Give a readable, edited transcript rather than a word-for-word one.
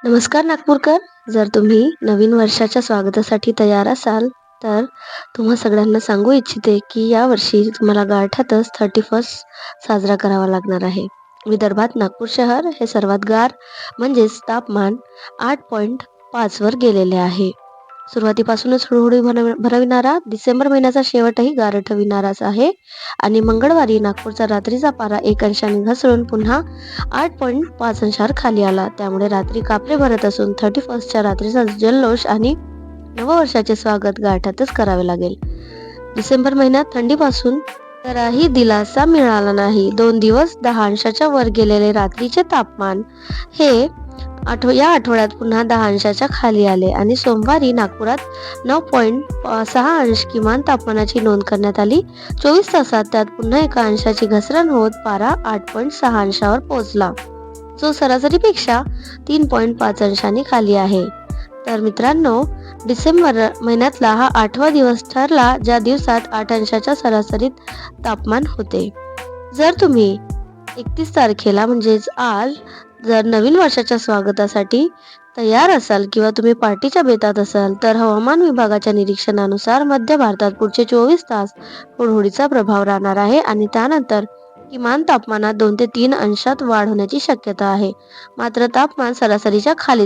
नमस्कार नागपूरकर. जर तुम्ही नवीन वर्षाच्या स्वागतासाठी तयार असाल, तर तुम्हा सगळ्यांना सांगू इच्छिते की यावर्षी तुम्हाला गारठ्यातच 31st साजरा करावा लागणार आहे. विदर्भात नागपूर शहर हे सर्वात गार म्हणजेच तापमान 8.5 वर गेलेले आहे. सुरुवातीपासूनच हुळहुळी भरविणारा डिसेंबर महिन्याचा शेवटही गारठविणाराच आहे आणि मंगळवारी नागपूरचा रात्रीचा पारा 1 अंशाने घसरून पुन्हा 8.5 अंशावर खाली आला. त्यामुळे रात्री कापरे भरत असून 31च्या रात्रीचा जल्लोष आणि नववर्षाचे स्वागत गारठ्यातच करावे लागेल. डिसेंबर महिन्यात थंडीपासून जराही दिलासा मिळाला नाही. 2 दिवस 10 अंशाच्या वर गेलेले रात्रीचे तापमान हे या आठवड्यात पुन्हा 10 अंशाच्या खाली आले आणि सोमवारी नागपुरात 9.6 अंश किमान तापमानाची नोंद करण्यात आली. 24 तासात त्यात पुन्हा 1 अंशाची घसरण होत पारा 8.6 अंशावर पोहोचला, जो सरासरीपेक्षा 3.5 अंशांनी खाली आहे. तर मित्रांनो, डिसेंबर महिन्यातला हा 8वा दिवस ठरला ज्या दिवसात 8 अंशाच्या सरासरीत तापमान होते. जर तुम्ही 31 तारखेला म्हणजेच आज जर नवीन वर्षाच्या स्वागतासाठी तयार असाल किंवा तुम्ही पार्टीच्या बेतात असाल, तर हवामान विभागाच्या निरीक्षणानुसार मध्य भारतात पुढचे 24 तास हुळहुळीचा प्रभाव राहणार आहे आणि त्यानंतर किमान तापमानात 2 ते 3 अंशात वाढ होण्याची शक्यता आहे. मात्र तापमान सरासरीच्या खाली